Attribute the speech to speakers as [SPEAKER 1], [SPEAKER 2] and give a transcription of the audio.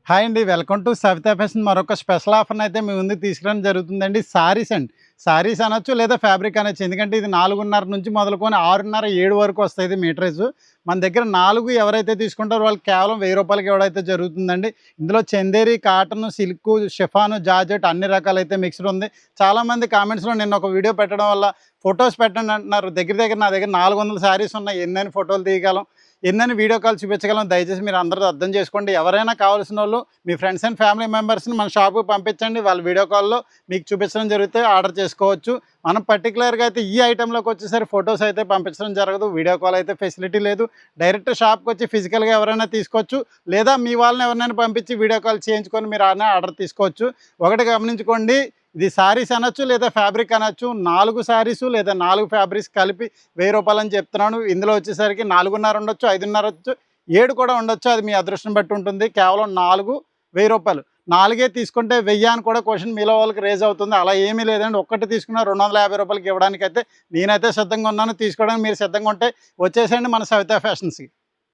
[SPEAKER 1] Hi అండి. Welcome to Savitha fashion. మరొక special ఆఫర్‌ని అయితే మీ ముందుకు తీసుకురావడం జరుగుతుందండి. సారీస్ అండి. సారీస్ అనొచ్చు లేదా ఫ్యాబ్రిక్ అనొచ్చు. ఎందుకంటే ఇది 4:30 నుంచి మొదలుకొని 6:30, 7 వరకు వస్తాయి ఇది మీటరేజు. మన దగ్గర 4 ఎవరైతే తీసుకుంటారో వాళ్ళకి కేవలం రూ. 1000కి ఇవ్వడమైతే జరుగుతుందండి. ఇందులో Chanderi, cotton, silk, chiffon, georgette అన్ని రకాలైతే మిక్స్డ్ ఉంది. చాలామంది కామెంట్స్‌లో నిన్న ఒక వీడియో పెట్టడం వల్ల ఫోటోస్ పెట్టండి అంటున్నారు. దగ్గర దగ్గర నా దగ్గర 400 సారీస్ ఉన్నాయి. ఎన్నని ఫోటోలు తీయగలం, ఎన్నని వీడియో కాల్ చూపించగలం. దయచేసి మీరు అందరూ అర్థం చేసుకోండి. ఎవరైనా కావాల్సినోళ్ళు మీ ఫ్రెండ్స్ అండ్ ఫ్యామిలీ మెంబర్స్‌ని మన షాప్‌కి పంపించండి. వాళ్ళు వీడియో కాల్‌లో మీకు చూపించడం జరిగితే ఆర్డర్ చేసుకోవచ్చు. మనం పర్టిక్యులర్‌గా అయితే ఈ ఐటెంలోకి వచ్చేసరికి ఫోటోస్ అయితే పంపించడం జరగదు. వీడియో కాల్ అయితే ఫెసిలిటీ లేదు. డైరెక్ట్ షాప్‌కి వచ్చి ఫిజికల్‌గా ఎవరైనా తీసుకోవచ్చు. లేదా మీ వాళ్ళని ఎవరినైనా పంపించి వీడియో కాల్ చేయించుకొని మీరు ఆర్డర్ తీసుకోవచ్చు. ఒకటి గమనించుకోండి, ఇది సారీస్ అనొచ్చు లేదా ఫ్యాబ్రిక్ అనొచ్చు. 4 సారీసు లేదా 4 ఫ్యాబ్రిక్స్ కలిపి రూ. 1000 అని చెప్తున్నాను. ఇందులో వచ్చేసరికి 4:30 ఉండొచ్చు, 5:30 ఉండొచ్చు, 7 కూడా ఉండొచ్చు. అది మీ అదృష్టం బట్టి ఉంటుంది. కేవలం 4 రూ. 1000. 4 తీసుకుంటే 1000 అని కూడా క్వశ్చన్ మీలో వాళ్ళకి రేజ్ అవుతుంది. అలా ఏమీ లేదండి. ఒక్కటి తీసుకున్న రూ. 250కి ఇవ్వడానికైతే నేనైతే సిద్ధంగా ఉన్నాను. తీసుకోవడానికి మీరు సిద్ధంగా ఉంటే వచ్చేసేయండి మన సవితా ఫ్యాషన్స్‌కి.